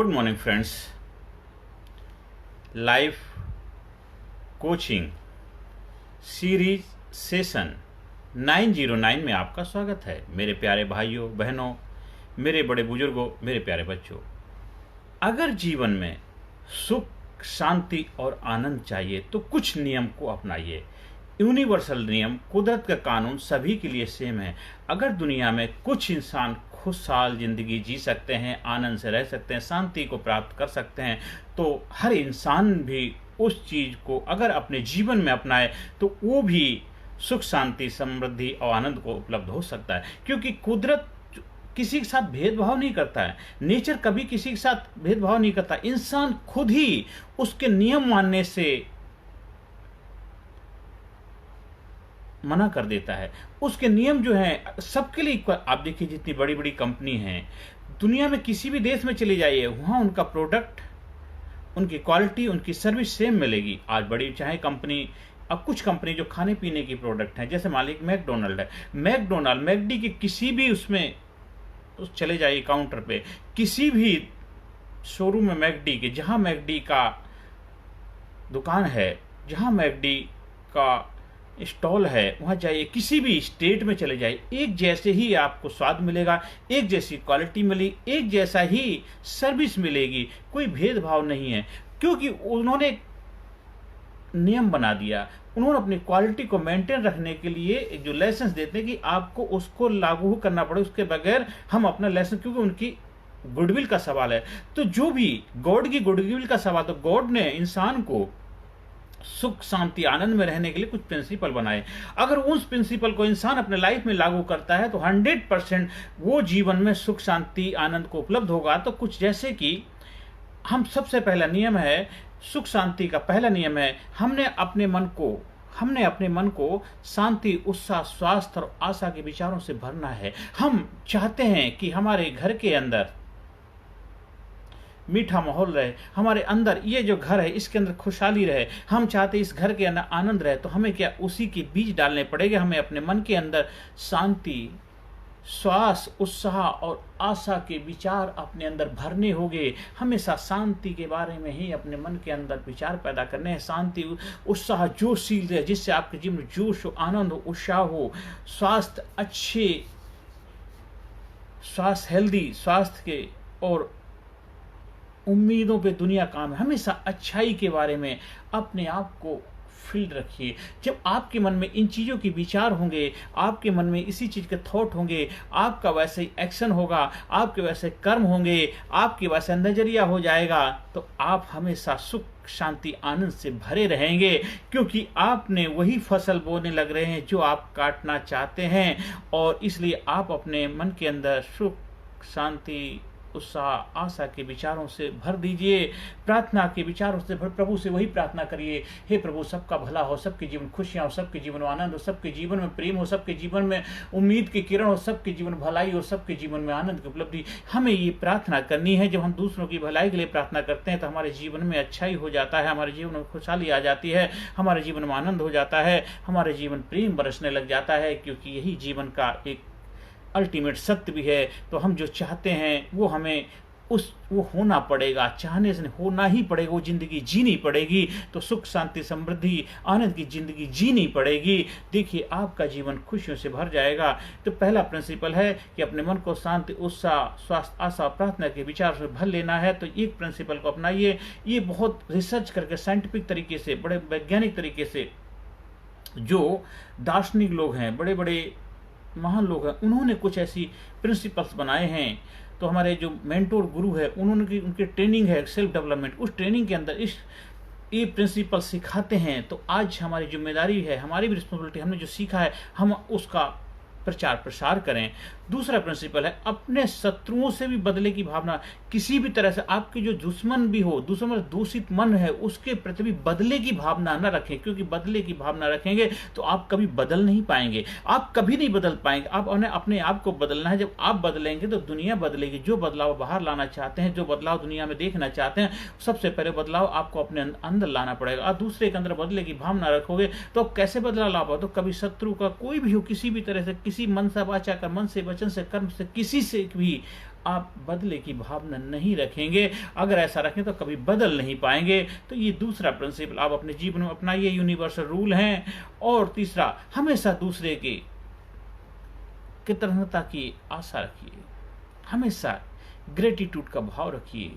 Good morning friends. Life coaching series session 909 में आपका स्वागत है। मेरे प्यारे भाइयों बहनों, मेरे बड़े बुजुर्गों, मेरे प्यारे बच्चों, अगर जीवन में सुख शांति और आनंद चाहिए तो कुछ नियम को अपनाइए। यूनिवर्सल नियम, कुदरत का कानून सभी के लिए सेम है। अगर दुनिया में कुछ इंसान खुशहाल जिंदगी जी सकते हैं, आनंद से रह सकते हैं, शांति को प्राप्त कर सकते हैं, तो हर इंसान भी उस चीज को अगर अपने जीवन में अपनाए तो वो भी सुख शांति समृद्धि और आनंद को उपलब्ध हो सकता है। क्योंकि कुदरत किसी के साथ भेदभाव नहीं करता है, नेचर कभी किसी के साथ भेदभाव नहीं करता। इंसान खुद ही उसके नियम मानने से मना कर देता है। उसके नियम जो हैं सबके लिए इक्वल। आप देखिए जितनी बड़ी बड़ी कंपनी हैं दुनिया में, किसी भी देश में चले जाइए, वहाँ उनका प्रोडक्ट, उनकी क्वालिटी, उनकी सर्विस सेम मिलेगी। आज बड़ी चाहे कंपनी, अब कुछ कंपनी जो खाने पीने की प्रोडक्ट हैं, जैसे मालिक मैकडोनल्ड है, मैकडी के किसी भी उसमें चले जाइए काउंटर पे, किसी भी शोरूम में मैकडी के, जहाँ मैकडी का दुकान है, जहाँ मैकडी का स्टॉल है, वहाँ जाइए, किसी भी स्टेट में चले जाइए, एक जैसे ही आपको स्वाद मिलेगा, एक जैसी क्वालिटी मिलेगी, एक जैसा ही सर्विस मिलेगी। कोई भेदभाव नहीं है, क्योंकि उन्होंने नियम बना दिया। उन्होंने अपनी क्वालिटी को मेंटेन रखने के लिए एक जो लाइसेंस देते हैं कि आपको उसको लागू करना पड़े, उसके बगैर हम अपना लाइसेंस, क्योंकि उनकी गुडविल का सवाल है। तो जो भी गॉड की गुडविल का सवाल, तो गॉड ने इंसान को सुख शांति आनंद में रहने के लिए कुछ प्रिंसिपल बनाए। अगर उस प्रिंसिपल को इंसान अपने लाइफ में लागू करता है तो 100% वो जीवन में सुख शांति आनंद को उपलब्ध होगा। तो कुछ जैसे कि हम सबसे पहला नियम है, सुख शांति का पहला नियम है, हमने अपने मन को शांति, उत्साह, स्वास्थ्य और आशा के विचारों से भरना है। हम चाहते हैं कि हमारे घर के अंदर मीठा माहौल रहे, हमारे अंदर ये जो घर है इसके अंदर खुशहाली रहे, हम चाहते इस घर के अंदर आनंद रहे, तो हमें क्या उसी के बीज डालने पड़ेंगे। हमें अपने मन के अंदर शांति, श्वास, उत्साह और आशा के विचार अपने अंदर भरने होंगे। हमेशा शांति के बारे में ही अपने मन के अंदर विचार पैदा करने हैं। शांति, उत्साह, जोशील रहे, जिससे आपके जीवन में जोश हो, आनंद हो, उत्साह हो, स्वास्थ्य अच्छे, स्वास्थ्य हेल्दी, स्वास्थ्य के और उम्मीदों पे दुनिया काम है। हमेशा अच्छाई के बारे में अपने आप को फील्ड रखिए। जब आपके मन में इन चीज़ों के विचार होंगे, आपके मन में इसी चीज़ के थॉट होंगे, आपका वैसे ही एक्शन होगा, आपके वैसे कर्म होंगे, आपके वैसा नजरिया हो जाएगा, तो आप हमेशा सुख शांति आनंद से भरे रहेंगे। क्योंकि आपने वही फसल बोने लग रहे हैं जो आप काटना चाहते हैं। और इसलिए आप अपने मन के अंदर सुख शांति उत्साह आशा के विचारों से भर दीजिए, प्रार्थना के विचारों से भर, प्रभु से वही प्रार्थना करिए, हे प्रभु सबका भला हो, सबके जीवन खुशियां हो, सबके जीवन में आनंद हो, सबके जीवन में प्रेम हो, सबके जीवन में उम्मीद की किरण हो, सबके जीवन में भलाई हो, सबके जीवन में आनंद की उपलब्धि। हमें ये प्रार्थना करनी है। जब हम दूसरों की भलाई के लिए प्रार्थना करते हैं तो हमारे जीवन में अच्छाई हो जाता है, हमारे जीवन में खुशहाली आ जाती है, हमारे जीवन में आनंद हो जाता है, हमारे जीवन प्रेम बरसने लग जाता है। क्योंकि यही जीवन का एक अल्टीमेट सत्य भी है। तो हम जो चाहते हैं वो हमें वो होना पड़ेगा, चाहने से होना ही पड़ेगा, वो जिंदगी जीनी पड़ेगी। तो सुख शांति समृद्धि आनंद की जिंदगी जीनी पड़ेगी। देखिए आपका जीवन खुशियों से भर जाएगा। तो पहला प्रिंसिपल है कि अपने मन को शांति, उत्साह, स्वास्थ्य, आशा, प्रार्थना के विचार से भर लेना है। तो एक प्रिंसिपल को अपनाइए। ये बहुत रिसर्च करके साइंटिफिक तरीके से, बड़े वैज्ञानिक तरीके से, जो दार्शनिक लोग हैं, बड़े बड़े महान लोग हैं, उन्होंने कुछ ऐसी प्रिंसिपल्स बनाए हैं। तो हमारे जो मेंटोर गुरु है, उन्होंने उनकी ट्रेनिंग है सेल्फ डेवलपमेंट, उस ट्रेनिंग के अंदर ये प्रिंसिपल सिखाते हैं। तो आज हमारी जिम्मेदारी है, हमारी भी रिस्पॉन्सिबिलिटी, हमने जो सीखा है हम उसका प्रचार प्रसार करें। दूसरा प्रिंसिपल है अपने शत्रुओं से भी बदले की भावना। किसी भी तरह से आपके जो दुश्मन भी हो, दुश्मन दूषित मन है, उसके प्रति भी बदले की भावना न रखें। क्योंकि बदले की भावना रखेंगे तो आप कभी बदल नहीं पाएंगे, आप कभी नहीं बदल पाएंगे। आप अपने आप को बदलना है। जब आप बदलेंगे तो दुनिया बदलेगी। जो बदलाव बाहर लाना चाहते हैं, जो बदलाव दुनिया में देखना चाहते हैं, सबसे पहले बदलाव आपको अपने अंदर लाना पड़ेगा। आप दूसरे के अंदर बदले की भावना रखोगे तो आप कैसे बदलाव ला पाओ? तो कभी शत्रु का कोई भी हो, किसी भी तरह से, किसी मन से वाचा कर, मन से वचन से, कर्म से, किसी से भी आप बदले की भावना नहीं रखेंगे। अगर ऐसा रखें तो कभी बदल नहीं पाएंगे। तो ये दूसरा प्रिंसिपल आप अपने जीवन में अपनाइए, यूनिवर्सल रूल हैं। और तीसरा, हमेशा दूसरे की कृतज्ञता की आशा रखिए, हमेशा ग्रेटिट्यूड का भाव रखिए।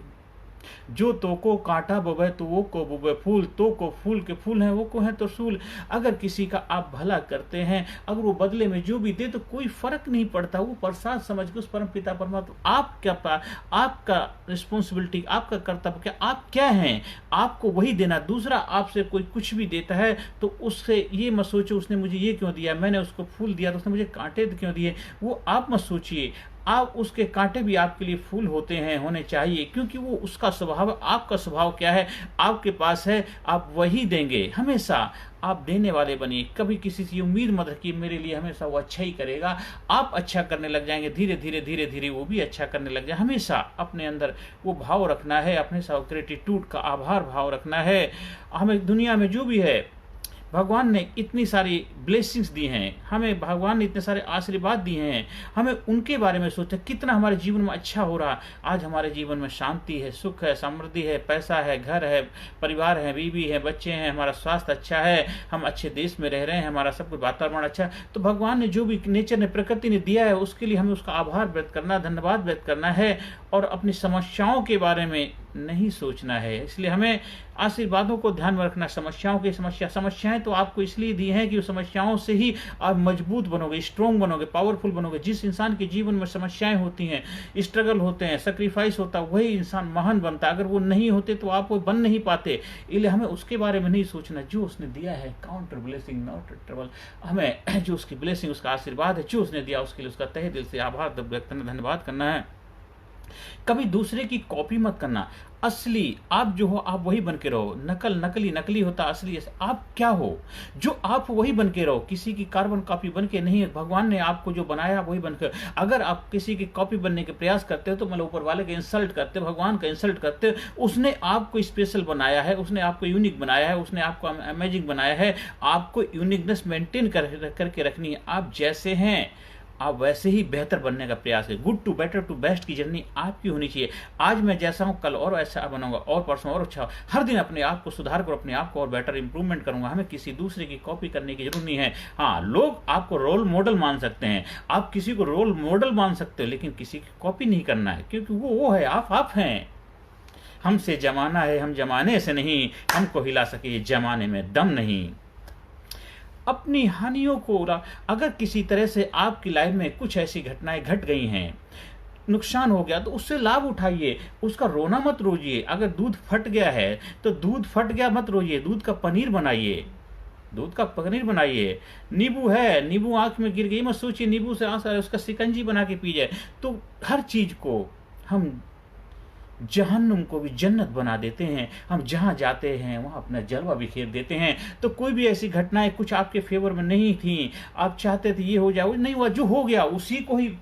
जो तो को कांटा बोवे तो वो को बोवे फूल, तो को फूल के फूल हैं, वो को है तो सूल। अगर किसी का आप भला करते हैं, अगर वो बदले में जो भी दे तो कोई फर्क नहीं पड़ता, वो प्रसाद समझ के उस परम पिता परमात्मा आपका रिस्पॉन्सिबिलिटी, आपका कर्तव्य क्या, आप क्या हैं, आपको वही देना। दूसरा आपसे कोई कुछ भी देता है तो उससे ये मत सोचो उसने मुझे ये क्यों दिया, मैंने उसको फूल दिया तो उसने मुझे कांटे क्यों दिए, वो आप मत सोचिए। आप उसके कांटे भी आपके लिए फूल होते हैं, होने चाहिए, क्योंकि वो उसका स्वभाव है। आपका स्वभाव क्या है, आपके पास है, आप वही देंगे। हमेशा आप देने वाले बनिए, कभी किसी से उम्मीद मत रखिए मेरे लिए हमेशा वो अच्छा ही करेगा। आप अच्छा करने लग जाएंगे, धीरे धीरे धीरे धीरे वो भी अच्छा करने लग जाए। हमेशा अपने अंदर वो भाव रखना है, अपने साथ ग्रेटिट्यूड का आभार भाव रखना है। हमें दुनिया में जो भी है, भगवान ने इतनी सारी ब्लेसिंग्स दी हैं, हमें भगवान ने इतने सारे आशीर्वाद दिए हैं, हमें उनके बारे में सोचें कितना हमारे जीवन में अच्छा हो रहा। आज हमारे जीवन में शांति है, सुख है, समृद्धि है, पैसा है, घर है, परिवार है, बीवी है, बच्चे हैं, हमारा स्वास्थ्य अच्छा है, हम अच्छे देश में रह रहे हैं, हमारा सब कुछ वातावरण अच्छा है। तो भगवान ने जो भी नेचर ने, प्रकृति ने दिया है, उसके लिए हमें उसका आभार व्यक्त करना, धन्यवाद व्यक्त करना है और अपनी समस्याओं के बारे में नहीं सोचना है। इसलिए हमें आशीर्वादों को ध्यान में रखना। समस्याएं तो आपको इसलिए दी हैं कि समस्याओं से ही आप मजबूत बनोगे, स्ट्रॉन्ग बनोगे, पावरफुल बनोगे। जिस इंसान के जीवन में समस्याएं होती हैं, स्ट्रगल होते हैं, सेक्रीफाइस होता है, वही इंसान महान बनता है। अगर वो नहीं होते तो आप वो बन नहीं पाते। इसलिए हमें उसके बारे में नहीं सोचना, जो उसने दिया है, काउंटर ब्लेसिंग नॉट ट्रबल। हमें जो उसकी ब्लेसिंग, उसका आशीर्वाद है, जो उसने दिया उसके लिए उसका तहे दिल से आभार व्यक्त करना, धन्यवाद करना है। कभी दूसरे की कॉपी मत करना। असली आप जो हो आप वही बन के रहो। नकली होता, असली आप क्या हो, जो आप वही बन के रहो। किसी की कार्बन कॉपी बन के नहीं है। भगवान ने आपको जो बनाया वही बनकर। अगर आप किसी की कॉपी बनने के प्रयास करते हो तो मतलब ऊपर वाले का इंसल्ट करते हो, भगवान का इंसल्ट करते हो। उसने आपको स्पेशल बनाया है, उसने आपको यूनिक बनाया है, उसने आपको अमेजिंग बनाया है। आपको यूनिकनेस मेंटेन करके रखनी है। आप जैसे हैं आप वैसे ही बेहतर बनने का प्रयास करें। Good to better to best की जर्नी आपकी होनी चाहिए। आज मैं जैसा हूं कल और ऐसा बनूंगा, और परसों और अच्छा। हर दिन अपने आप को सुधार कर अपने आप को और बेटर इंप्रूवमेंट करूंगा। हमें किसी दूसरे की कॉपी करने की जरूरत नहीं है। हाँ, लोग आपको रोल मॉडल मान सकते हैं, आप किसी को रोल मॉडल मान सकते हो, लेकिन किसी की कॉपी नहीं करना है, क्योंकि वो है, आप हैं। हमसे जमाना है, हम जमाने से नहीं, हमको हिला सके जमाने में दम नहीं। अपनी हानियों को, अगर किसी तरह से आपकी लाइफ में कुछ ऐसी घटनाएं घट गई हैं, नुकसान हो गया, तो उससे लाभ उठाइए, उसका रोना मत रोइए। अगर दूध फट गया है तो दूध फट गया मत रोइए, दूध का पनीर बनाइए, दूध का पनीर बनाइए। नींबू है, नींबू आंख में गिर गई मत सोचिए नींबू से आंसू आ रहा है, उसका शिकंजी बना के पी जाए। तो हर चीज को हम जहन्नुम को भी जन्नत बना देते हैं। हम जहां जाते हैं वहां अपना जलवा बिखेर देते हैं। तो कोई भी ऐसी घटनाएं कुछ आपके फेवर में नहीं थी, आप चाहते थे ये हो जाए, वो नहीं हुआ, जो हो गया उसी को ही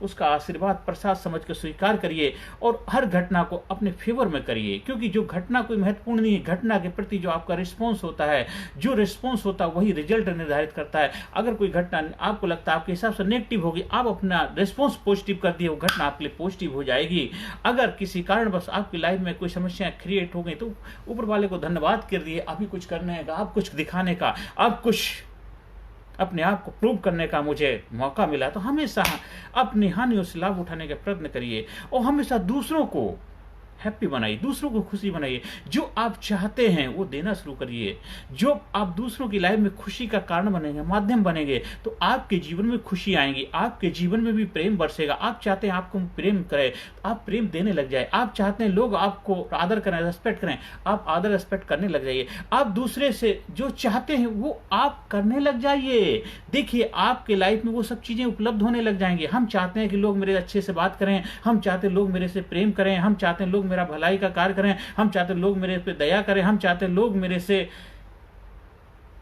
उसका आशीर्वाद प्रसाद समझ कर स्वीकार करिए और हर घटना को अपने फेवर में करिए। क्योंकि जो घटना कोई महत्वपूर्ण नहीं है, घटना के प्रति जो आपका रिस्पॉन्स होता है, जो रिस्पॉन्स होता है वही रिजल्ट निर्धारित करता है। अगर कोई घटना आपको लगता है आपके हिसाब से नेगेटिव होगी, आप अपना रिस्पॉन्स पॉजिटिव कर दिए, वो घटना आपके लिए पॉजिटिव हो जाएगी। अगर किसी कारण बस आपकी लाइफ में कोई समस्याएं क्रिएट हो गई तो ऊपर वाले को धन्यवाद कर दिए, अभी कुछ करने का, आप कुछ दिखाने का, आप कुछ अपने आप को प्रूव करने का मुझे मौका मिला। तो हमेशा अपनी हानियों से लाभ उठाने का प्रयत्न करिए और हमेशा दूसरों को हैप्पी बनाइए, दूसरों को खुशी बनाइए। जो आप चाहते हैं वो देना शुरू करिए। जो आप दूसरों की लाइफ में खुशी का कारण बनेंगे, माध्यम बनेंगे, तो आपके जीवन में खुशी आएंगी, आपके जीवन में भी प्रेम बरसेगा। आप चाहते हैं आपको प्रेम करें तो आप प्रेम देने लग जाए। आप चाहते हैं लोग आपको आदर करें, रेस्पेक्ट करें, आप आदर रेस्पेक्ट करने लग जाइए। आप दूसरे से जो चाहते हैं वो आप करने लग जाइए। देखिए आपके लाइफ में वो सब चीजें उपलब्ध होने लग जाएंगे। हम चाहते हैं कि लोग मेरे अच्छे से बात करें, हम चाहते हैं लोग मेरे से प्रेम करें, हम चाहते हैं लोग मेरा भलाई का कार्य करें, हम चाहते हैं लोग मेरे पे दया करें, हम चाहते हैं लोग मेरे से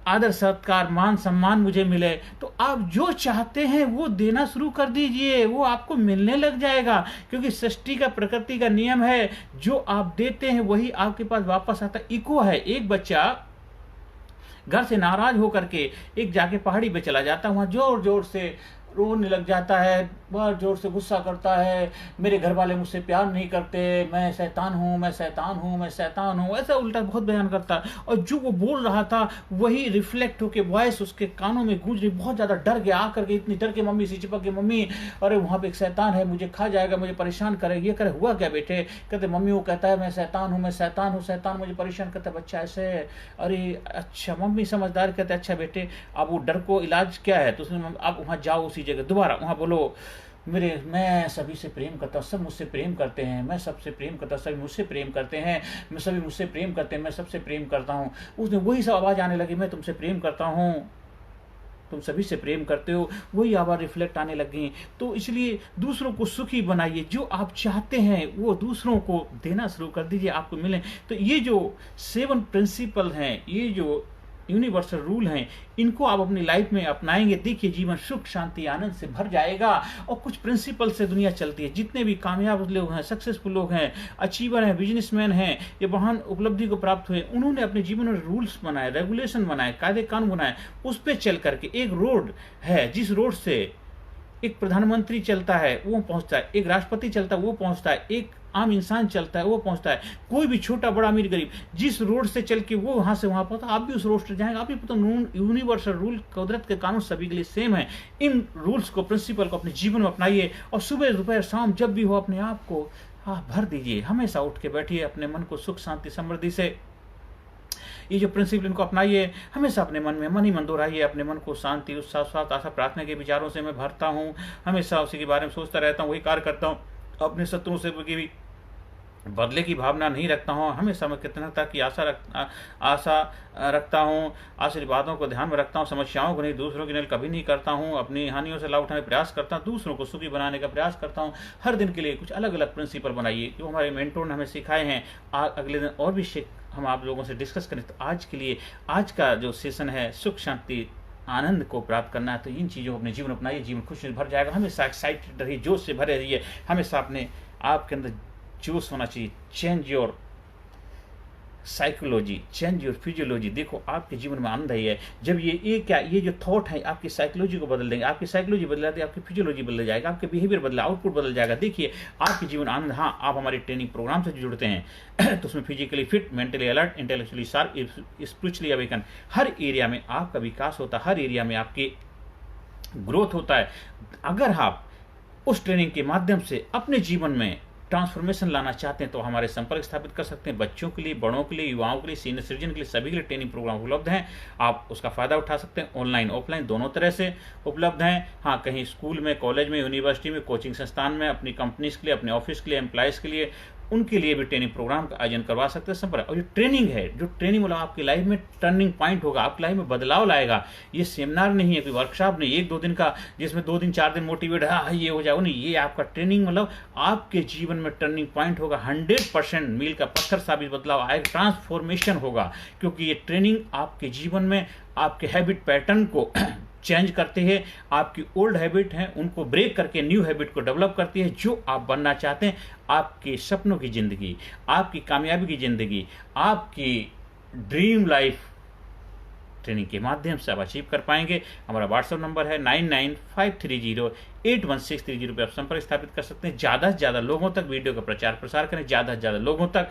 आदर सत्कार मान सम्मान मुझे मिले। तो आप जो चाहते हैं वो देना शुरू कर दीजिए, वो आपको मिलने लग जाएगा। क्योंकि सृष्टि का, प्रकृति का नियम है, जो आप देते हैं वही आपके पास वापस आता है। इको है। एक बच्चा घर से नाराज होकर के एक जाके पहाड़ी पे चला जाता है, वहां जोर जोर से रोने लग जाता है, बहुत ज़ोर से गुस्सा करता है, मेरे घर वाले मुझसे प्यार नहीं करते, मैं शैतान हूँ, मैं शैतान हूँ, मैं शैतान हूँ, ऐसा उल्टा बहुत बयान करता है। और जो वो बोल रहा था वही रिफ्लेक्ट होकर वॉइस उसके कानों में गूंज रही। बहुत ज़्यादा डर गया, आकर के इतनी डर के मम्मी से चिपक के, मम्मी अरे वहाँ पे एक शैतान है, मुझे खा जाएगा, मुझे परेशान करेगा। ये करे हुआ क्या बेटे? कहते मम्मी वो कहता है मैं शैतान हूँ, मैं शैतान हूँ, शैतान मुझे परेशान करता है। बच्चा ऐसे है, अरे अच्छा। मम्मी समझदार कहते अच्छा बेटे अब वो डर को इलाज क्या है? तो उसने आप वहाँ जाओ उसी जगह, दोबारा वहाँ बोलो मैं सभी से प्रेम करता हूँ, सब मुझसे प्रेम करते हैं, मैं सबसे प्रेम करता हूँ, सभी मुझसे प्रेम करते हैं, मैं सभी मुझसे प्रेम करते हैं, मैं सबसे प्रेम करता हूँ। उसने वही सब आवाज़ आने लगी, मैं तुमसे प्रेम करता हूँ, तुम सभी से प्रेम करते हो, वही आवाज़ रिफ्लेक्ट आने लगी। तो इसलिए दूसरों को सुखी बनाइए, जो आप चाहते हैं वो दूसरों को देना शुरू कर दीजिए, आपको मिले। तो ये जो 7 प्रिंसिपल हैं, ये जो यूनिवर्सल रूल हैं, इनको आप अपनी लाइफ में अपनाएंगे, देखिए जीवन सुख शांति आनंद से भर जाएगा। और कुछ प्रिंसिपल से दुनिया चलती है। जितने भी कामयाब लोग हैं, सक्सेसफुल लोग हैं, अचीवर हैं, बिजनेसमैन हैं, ये महान उपलब्धि को प्राप्त हुए, उन्होंने अपने जीवन में रूल्स बनाए, रेगुलेशन बनाए, कायदे कानून बनाए। उस पर चल करके एक रोड है, जिस रोड से एक प्रधानमंत्री चलता है वो पहुंचता है, एक राष्ट्रपति चलता है वो पहुंचता है, एक आम इंसान चलता है वो पहुंचता है, कोई भी छोटा बड़ा अमीर गरीब जिस रोड से चल के वो वहां से वहां पहुंचता, आप भी उस रोड से जाएंगे। आप भी पता यूनिवर्सल रूल, कुदरत के कानून सभी के लिए सेम है। इन रूल्स को, प्रिंसिपल को अपने जीवन में अपनाइए और सुबह दोपहर शाम जब भी हो अपने आप को भर दीजिए। हमेशा उठ के बैठिए, अपने मन को सुख शांति समृद्धि से, ये जो प्रिंसिपल इनको अपनाइए। हमेशा अपने मन में मन ही मन दोहराइए, अपने मन को शांति, उत्साह, स्वास्थ्य, आशा, प्रार्थना के विचारों से मैं भरता हूँ, हमेशा उसी के बारे में सोचता रहता हूँ, वही कार्य करता हूँ, अपने शत्रुओं से भी बदले की भावना नहीं रखता हूँ, हमेशा मैं कृतज्ञता की आशा रखता हूँ, आशीर्वादों को ध्यान में रखता हूँ, समस्याओं को नहीं, दूसरों की नकल कभी नहीं करता हूँ, अपनी हानियों से लाभ उठाने का प्रयास करता हूँ, दूसरों को सुखी बनाने का प्रयास करता हूँ। हर दिन के लिए कुछ अलग अलग प्रिंसिपल बनाइए जो हमारे मेंटोर ने हमें सिखाए हैं। अगले दिन और भी हम आप लोगों से डिस्कस करें। तो आज के लिए आज का जो सेशन है, सुख शांति आनंद को प्राप्त करना है, तो इन चीज़ों को अपने जीवन अपनाइए, जीवन खुशी से भर जाएगा। हमेशा एक्साइटेड रहिए, जोश से भरे रहिए, हमेशा अपने आपके अंदर जोश होना चाहिए। Change your psychology, change your physiology. देखो आपके जीवन में आनंद ही है जब ये जो थॉट है आपकी साइकोलॉजी को बदल देंगे। आपकी साइकोलॉजी बदल जाती है, आपकी फिजियोलॉजी बदल जाएगा, आपके बिहेवियर बदला, आउटपुट बदल जाएगा। देखिए आपके जीवन आनंद। हाँ, आप हमारे ट्रेनिंग प्रोग्राम से जुड़ते हैं तो उसमें physically fit, mentally alert, intellectually sharp, spiritually awaken, हर एरिया में आपका विकास होता है, हर एरिया में आपकी ग्रोथ होता है। अगर आप उस ट्रेनिंग के माध्यम से अपने जीवन में ट्रांसफॉर्मेशन लाना चाहते हैं तो हमारे संपर्क स्थापित कर सकते हैं। बच्चों के लिए, बड़ों के लिए, युवाओं के लिए, सीनियर सिटीजन के लिए, सभी के लिए ट्रेनिंग प्रोग्राम उपलब्ध हैं। आप उसका फायदा उठा सकते हैं। ऑनलाइन ऑफलाइन दोनों तरह से उपलब्ध हैं। हाँ, कहीं स्कूल में, कॉलेज में, यूनिवर्सिटी में, कोचिंग संस्थान में, अपनी कंपनीज के लिए, अपने ऑफिस के लिए, एम्प्लॉयज़ के लिए, उनके लिए भी ट्रेनिंग प्रोग्राम का आयोजन करवा सकते हैं। संपर्क और जो ट्रेनिंग है, जो ट्रेनिंग वाला आपकी लाइफ में टर्निंग पॉइंट होगा, आपकी लाइफ में बदलाव लाएगा। ये सेमिनार नहीं है, कोई वर्कशॉप नहीं, 1-2 दिन का जिसमें 2 दिन 4 दिन मोटिवेट ये हो जाओ, नहीं। ये आपका ट्रेनिंग मतलब आपके जीवन में टर्निंग पॉइंट होगा। 100% मील का पत्थर साबित बदलाव आएगा, ट्रांसफॉर्मेशन होगा। क्योंकि ये ट्रेनिंग आपके जीवन में आपके हैबिट पैटर्न को चेंज करते हैं, आपकी ओल्ड हैबिट हैं उनको ब्रेक करके न्यू हैबिट को डेवलप करती है। जो आप बनना चाहते हैं, आपके सपनों की ज़िंदगी, आपकी कामयाबी की ज़िंदगी, आपकी ड्रीम लाइफ ट्रेनिंग के माध्यम से आप अचीव कर पाएंगे। हमारा व्हाट्सएप नंबर है 9953081630 पे आप संपर्क स्थापित कर सकते हैं। ज़्यादा से ज़्यादा लोगों तक वीडियो का प्रचार प्रसार करें, ज़्यादा से ज़्यादा लोगों तक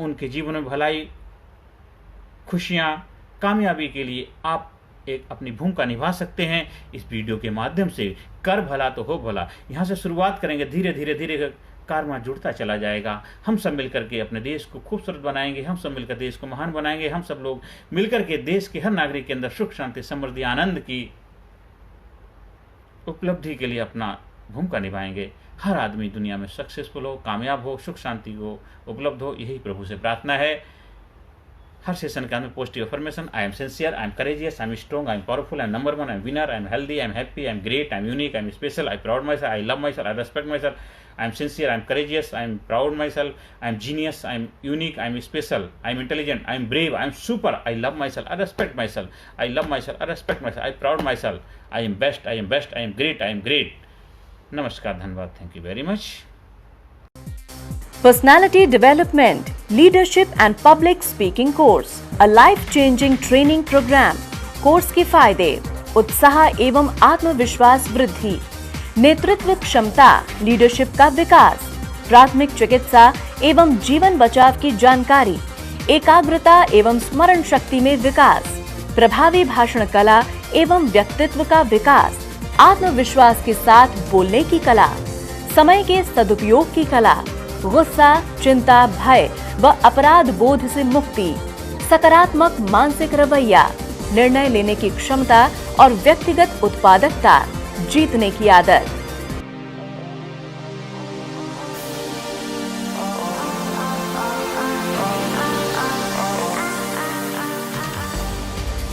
उनके जीवन में भलाई, खुशियाँ, कामयाबी के लिए आप एक अपनी भूमिका निभा सकते हैं। इस वीडियो के माध्यम से कर भला तो हो भला, यहाँ से शुरुआत करेंगे, धीरे धीरे कारवां जुड़ता चला जाएगा। हम सब मिलकर के अपने देश को खूबसूरत बनाएंगे, हम सब मिलकर देश को महान बनाएंगे। हम सब लोग मिलकर के देश के हर नागरिक के अंदर सुख शांति समृद्धि आनंद की उपलब्धि के लिए अपना भूमिका निभाएंगे। हर आदमी दुनिया में सक्सेसफुल हो, कामयाब हो, सुख शांति को उपलब्ध हो, यही प्रभु से प्रार्थना है। हर सेशन के अंदर positive affirmation, I am sincere, I am courageous, I am strong, I am powerful, I am number 1, I am winner, I am healthy, I am happy, I am great, I M unique, I am special, I proud my self, I love my self, I respect my self, I M sincere, I am courageous, I am proud my self, I M genius, I am unique, I am special, I am intelligent, I am brave, I am super, I love my self, I respect my self, I love my self, I respect my self, I proud my self, I am best, I am best, I am great, I am great. नमस्कार, धन्यवाद, thank you very much. Personality Development, Leadership and Public Speaking Course, a life-changing training program. Course के फायदे: उत्साह एवं आत्मविश्वास वृद्धि, नेतृत्व क्षमता लीडरशिप का विकास, प्राथमिक चिकित्सा एवं जीवन बचाव की जानकारी, एकाग्रता एवं स्मरण शक्ति में विकास, प्रभावी भाषण कला एवं व्यक्तित्व का विकास, आत्मविश्वास के साथ बोलने की कला, समय के सदुपयोग की कला, गुस्सा, चिंता, भय व अपराध बोध से मुक्ति, सकारात्मक मानसिक रवैया, निर्णय लेने की क्षमता और व्यक्तिगत उत्पादकता, जीतने की आदत।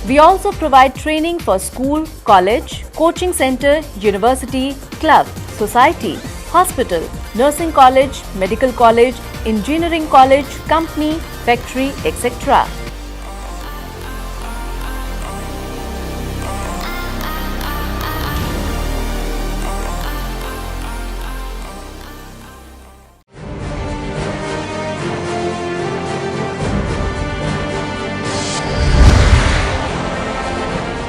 We also provide training for school, college, coaching center, university, club, society, hospital, nursing college, medical college, engineering college, company, factory, etc.